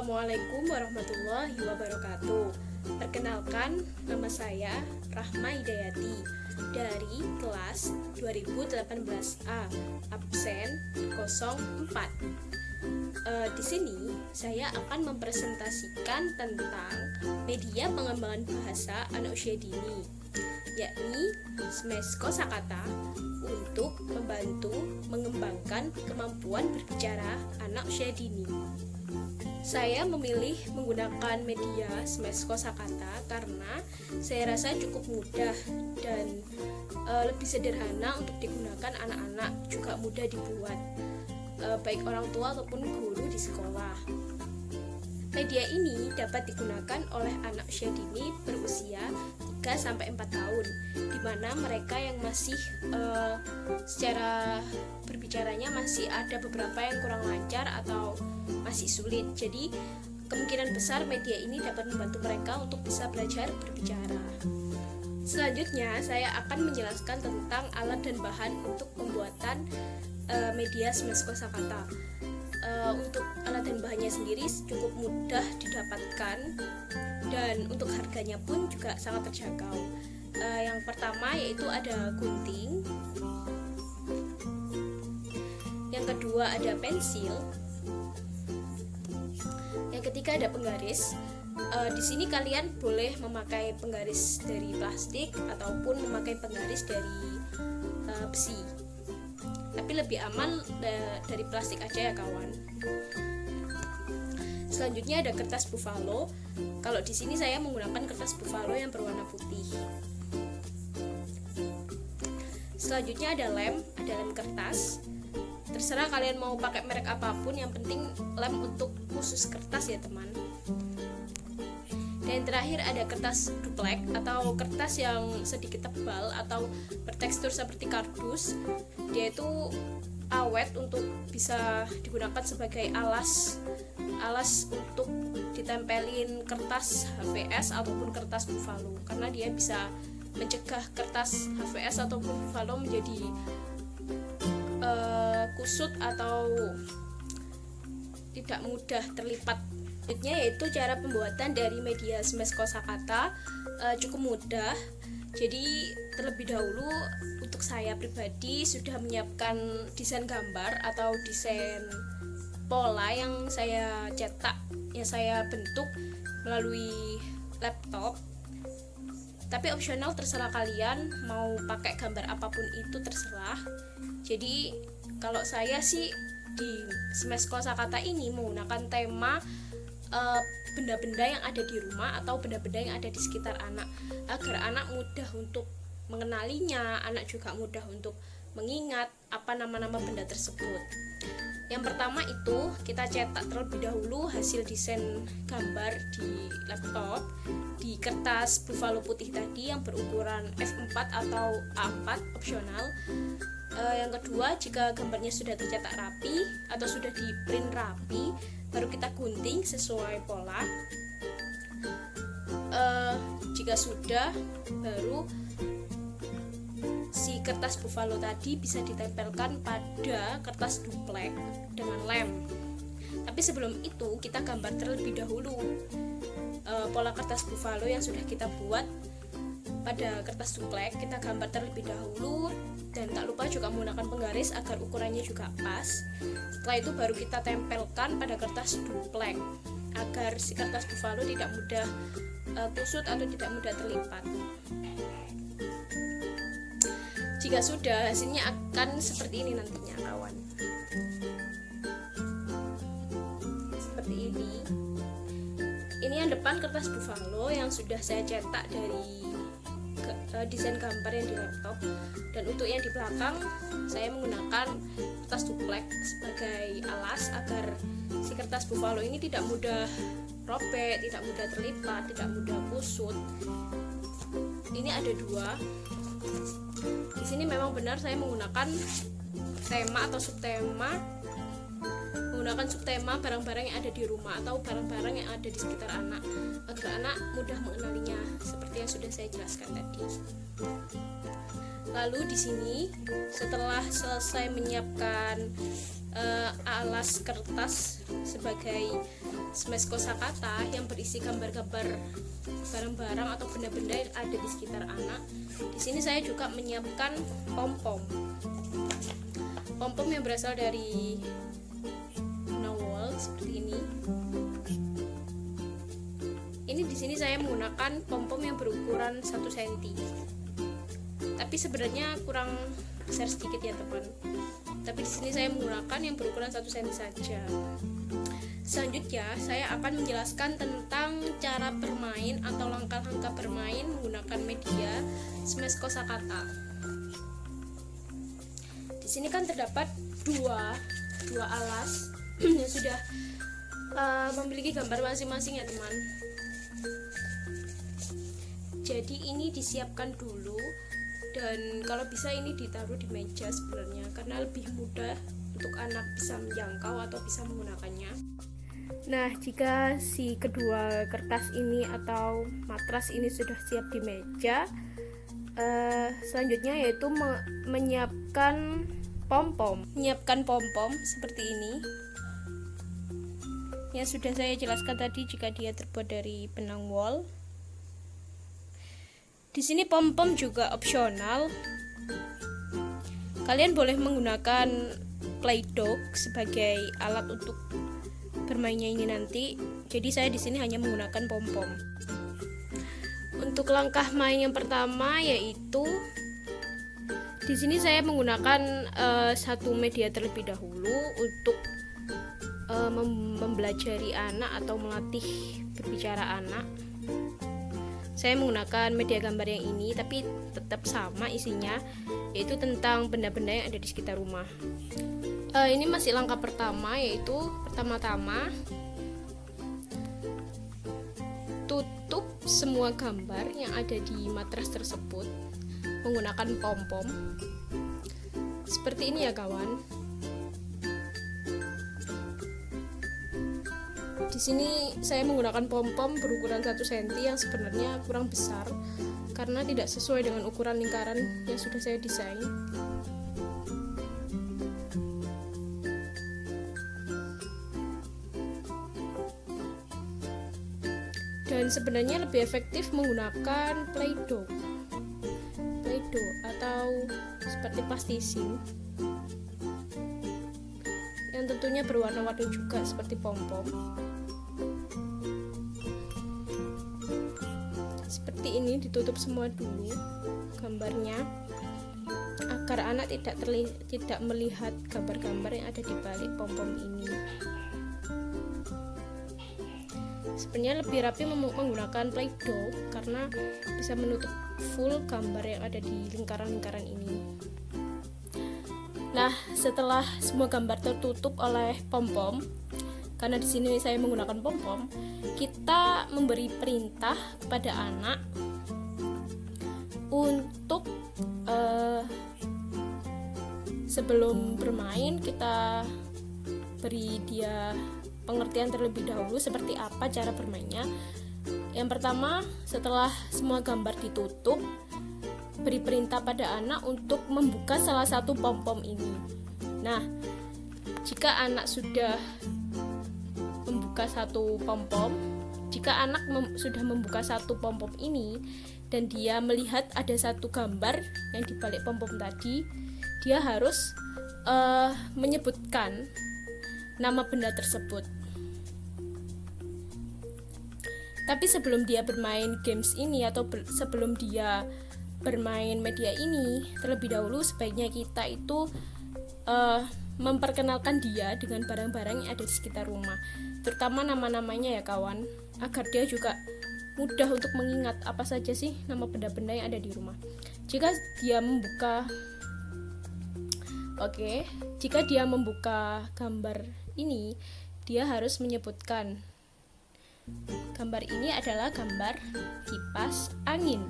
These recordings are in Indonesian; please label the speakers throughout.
Speaker 1: Assalamualaikum warahmatullahi wabarakatuh. Perkenalkan, nama saya Rahma Hidayati dari kelas 2018A, absen 04. Di sini saya akan mempresentasikan tentang media pengembangan bahasa anak usia dini, yakni SMS Kosakata untuk membantu mengembangkan kemampuan berbicara anak usia dini. Saya memilih menggunakan media SMS Kosakata karena saya rasa cukup mudah dan lebih sederhana untuk digunakan anak-anak, juga mudah dibuat baik orang tua ataupun guru di sekolah. Media ini dapat digunakan oleh anak usia dini berusia 3-4 tahun, di mana mereka yang masih secara berbicaranya masih ada beberapa yang kurang lancar atau masih sulit. Jadi kemungkinan besar media ini dapat membantu mereka untuk bisa belajar berbicara. Selanjutnya saya akan menjelaskan tentang alat dan bahan untuk pembuatan media SMS Kosakata. Untuk alat dan bahannya sendiri cukup mudah didapatkan dan untuk harganya pun juga sangat terjangkau. Yang pertama yaitu ada gunting, yang kedua ada pensil, yang ketiga ada penggaris. Di sini kalian boleh memakai penggaris dari plastik ataupun memakai penggaris dari besi, tapi lebih aman dari plastik aja ya kawan. Selanjutnya ada kertas buffalo. Kalau di sini saya menggunakan kertas buffalo yang berwarna putih. Selanjutnya ada lem kertas. Terserah kalian mau pakai merek apapun, yang penting lem untuk khusus kertas ya teman. Dan terakhir ada kertas duplek atau kertas yang sedikit tebal atau bertekstur seperti kardus. Dia itu awet untuk bisa digunakan sebagai alas untuk ditempelin kertas HVS ataupun kertas buffalo, karena dia bisa mencegah kertas HVS ataupun buffalo menjadi kusut atau tidak mudah terlipat. Selanjutnya yaitu cara pembuatan dari media SMS Kosakata, cukup mudah. Jadi terlebih dahulu untuk saya pribadi sudah menyiapkan desain gambar atau desain pola yang saya cetak, yang saya bentuk melalui laptop. Tapi opsional, terserah kalian mau pakai gambar apapun itu, terserah. Jadi kalau saya sih di SMS Kosakata ini menggunakan tema benda-benda yang ada di rumah atau benda-benda yang ada di sekitar anak, agar anak mudah untuk mengenalinya, anak juga mudah untuk mengingat apa nama-nama benda tersebut. Yang pertama itu kita cetak terlebih dahulu hasil desain gambar di laptop di kertas buffalo putih tadi yang berukuran F4 atau A4 opsional. Yang kedua, jika gambarnya sudah tercetak rapi atau sudah di print rapi, baru kita gunting sesuai pola. Jika sudah, baru si kertas buffalo tadi bisa ditempelkan pada kertas duplek dengan lem. Tapi sebelum itu kita gambar terlebih dahulu pola kertas buffalo yang sudah kita buat pada kertas duplek. Kita gambar terlebih dahulu dan tak lupa juga menggunakan penggaris agar ukurannya juga pas. Setelah itu baru kita tempelkan pada kertas duplek agar si kertas buffalo tidak mudah kusut atau tidak mudah terlipat. Jika sudah, hasilnya akan seperti ini nantinya kawan. Seperti ini. Ini yang depan kertas buffalo yang sudah saya cetak dari desain gambar yang di laptop, dan untuk yang di belakang saya menggunakan kertas duplek sebagai alas agar si kertas buffalo ini tidak mudah robek, tidak mudah terlipat, tidak mudah kusut. Ini ada dua. Di sini memang benar saya menggunakan tema atau subtema, menggunakan subtema barang-barang yang ada di rumah atau barang-barang yang ada di sekitar anak, agar anak mudah mengenalinya seperti yang sudah saya jelaskan tadi. Lalu di sini setelah selesai menyiapkan alas kertas sebagai smash kosakata yang berisi gambar-gambar barang-barang atau benda-benda yang ada di sekitar anak. Di sini saya juga menyiapkan pom-pom. Pom-pom yang berasal dari Nawal seperti ini. Ini di sini saya menggunakan pom-pom yang berukuran 1 cm. Tapi sebenarnya kurang besar sedikit ya teman. Tapi di sini saya menggunakan yang berukuran 1 cm saja. Selanjutnya saya akan menjelaskan tentang cara bermain atau langkah-langkah bermain menggunakan media smash kosakata. Di sini kan terdapat dua alas yang sudah memiliki gambar masing-masing ya teman. Jadi ini disiapkan dulu, dan kalau bisa ini ditaruh di meja sebenarnya karena lebih mudah untuk anak bisa menjangkau atau bisa menggunakannya. Nah, jika si kedua kertas ini atau matras ini sudah siap di meja, selanjutnya yaitu menyiapkan pom-pom. Menyiapkan pom-pom seperti ini. Yang sudah saya jelaskan tadi jika dia terbuat dari benang wol. Di sini pom-pom juga opsional. Kalian boleh menggunakan Play-Doh sebagai alat untuk bermainnya ini nanti. Jadi saya di sini hanya menggunakan pom-pom. Untuk langkah main yang pertama yaitu di sini saya menggunakan satu media terlebih dahulu untuk mempelajari anak atau melatih berbicara anak. Saya menggunakan media gambar yang ini, tapi tetap sama isinya, yaitu tentang benda-benda yang ada di sekitar rumah. Ini masih langkah pertama, yaitu pertama-tama tutup semua gambar yang ada di matras tersebut menggunakan pom-pom. Seperti ini ya kawan. Di sini saya menggunakan pom-pom berukuran 1 cm yang sebenarnya kurang besar karena tidak sesuai dengan ukuran lingkaran yang sudah saya desain. Dan sebenarnya lebih efektif menggunakan Play-Doh atau seperti plastising yang tentunya berwarna-warni juga seperti pom-pom. Seperti ini, ditutup semua dulu gambarnya agar anak tidak melihat gambar-gambar yang ada di balik pom-pom ini. Sebenarnya lebih rapi menggunakan Play-Doh karena bisa menutup full gambar yang ada di lingkaran-lingkaran ini. Nah, setelah semua gambar tertutup oleh pom-pom, karena di sini saya menggunakan pom-pom, kita memberi perintah kepada anak untuk sebelum bermain kita beri dia pengertian terlebih dahulu seperti apa cara bermainnya. Yang pertama, setelah semua gambar ditutup, beri perintah pada anak untuk membuka salah satu pom-pom ini. Nah, jika anak sudah membuka satu pom-pom, jika anak sudah membuka satu pom-pom ini dan dia melihat ada satu gambar yang dibalik pom-pom tadi, dia harus menyebutkan nama benda tersebut. Tapi sebelum dia bermain games ini atau sebelum dia bermain media ini, terlebih dahulu sebaiknya kita itu memperkenalkan dia dengan barang-barang yang ada di sekitar rumah, terutama nama-namanya ya kawan, agar dia juga mudah untuk mengingat apa saja sih nama benda-benda yang ada di rumah. Jika dia membuka gambar ini, dia harus menyebutkan gambar ini adalah gambar kipas angin.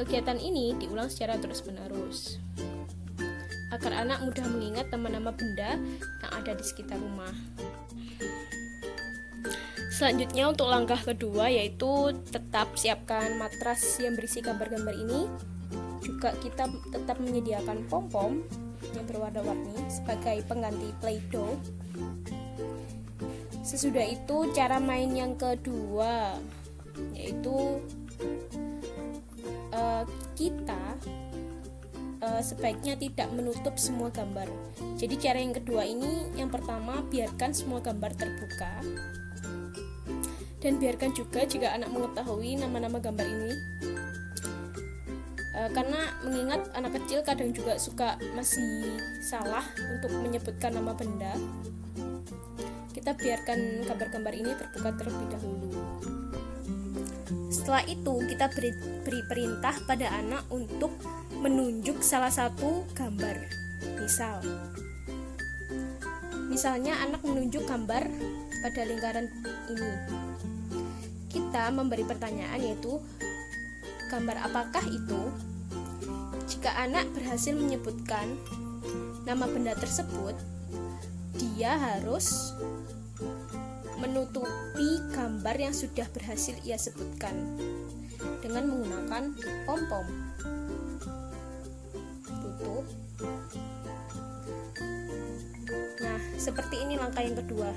Speaker 1: Kegiatan ini diulang secara terus-menerus agar anak mudah mengingat nama-nama benda yang ada di sekitar rumah. Selanjutnya untuk langkah kedua yaitu tetap siapkan matras yang berisi gambar-gambar ini. Juga kita tetap menyediakan pom-pom yang berwarna-warni sebagai pengganti Play-Doh. Sesudah itu cara main yang kedua, yaitu kita sebaiknya tidak menutup semua gambar. Jadi cara yang kedua ini, yang pertama biarkan semua gambar terbuka, dan biarkan juga jika anak mengetahui nama-nama gambar ini, karena mengingat anak kecil kadang juga suka masih salah untuk menyebutkan nama benda. Kita biarkan gambar-gambar ini terbuka terlebih dahulu. Setelah itu kita beri perintah pada anak untuk menunjuk salah satu gambar. Misalnya anak menunjuk gambar pada lingkaran ini. Kita memberi pertanyaan, yaitu gambar apakah itu? Jika anak berhasil menyebutkan nama benda tersebut, dia harus menutupi gambar yang sudah berhasil ia sebutkan dengan menggunakan pom-pom. Tutup. Nah, seperti ini langkah yang kedua.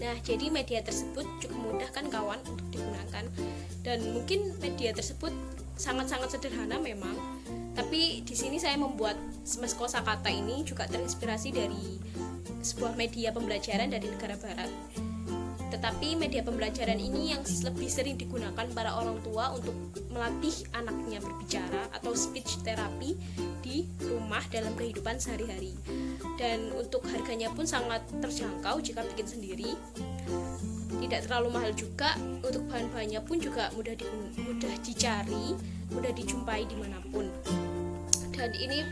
Speaker 1: Nah, jadi media tersebut cukup mudah kan kawan untuk digunakan, dan mungkin media tersebut sangat-sangat sederhana memang, tapi di sini saya membuat Smash Kosakata ini juga terinspirasi dari sebuah media pembelajaran dari negara barat. Tetapi media pembelajaran ini yang lebih sering digunakan para orang tua untuk melatih anaknya berbicara atau speech therapy di rumah dalam kehidupan sehari-hari. Dan untuk harganya pun sangat terjangkau jika bikin sendiri. Tidak terlalu mahal juga, untuk bahan-bahannya pun juga mudah dicari, mudah dijumpai dimanapun. Dan ini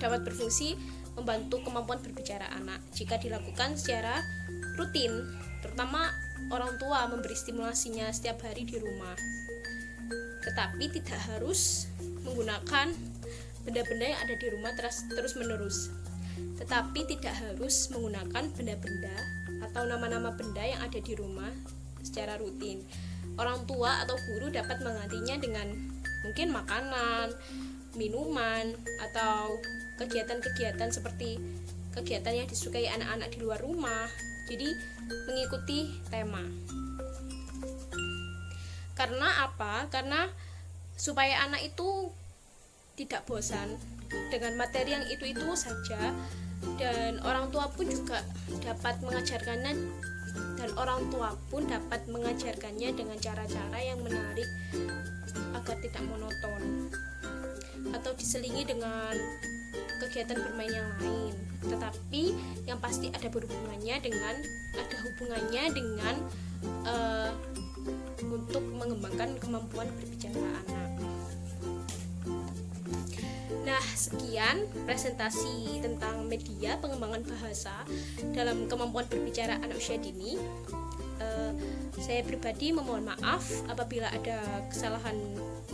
Speaker 1: dapat berfungsi membantu kemampuan berbicara anak jika dilakukan secara rutin, terutama orang tua memberi stimulasinya setiap hari di rumah. Tetapi tidak harus menggunakan benda-benda yang ada di rumah terus-menerus. Tetapi tidak harus menggunakan benda-benda atau nama-nama benda yang ada di rumah secara rutin. Orang tua atau guru dapat menggantinya dengan mungkin makanan, minuman, atau kegiatan-kegiatan seperti kegiatan yang disukai anak-anak di luar rumah. Jadi mengikuti tema. Karena apa? Karena supaya anak itu tidak bosan dengan materi yang itu-itu saja, dan orang tua pun juga dapat mengajarkannya, dan orang tua pun dapat mengajarkannya dengan cara-cara yang menarik agar tidak monoton atau diselingi dengan kegiatan bermain yang lain. Tetapi yang pasti ada hubungannya dengan untuk mengembangkan kemampuan berbicara anak. Nah, sekian presentasi tentang media pengembangan bahasa dalam kemampuan berbicara anak usia dini. Saya pribadi memohon maaf apabila ada kesalahan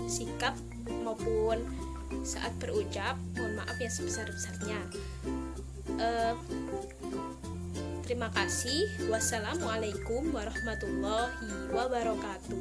Speaker 1: sikap maupun saat berucap, mohon maaf yang sebesar-besarnya. Terima kasih. Wassalamualaikum warahmatullahi wabarakatuh.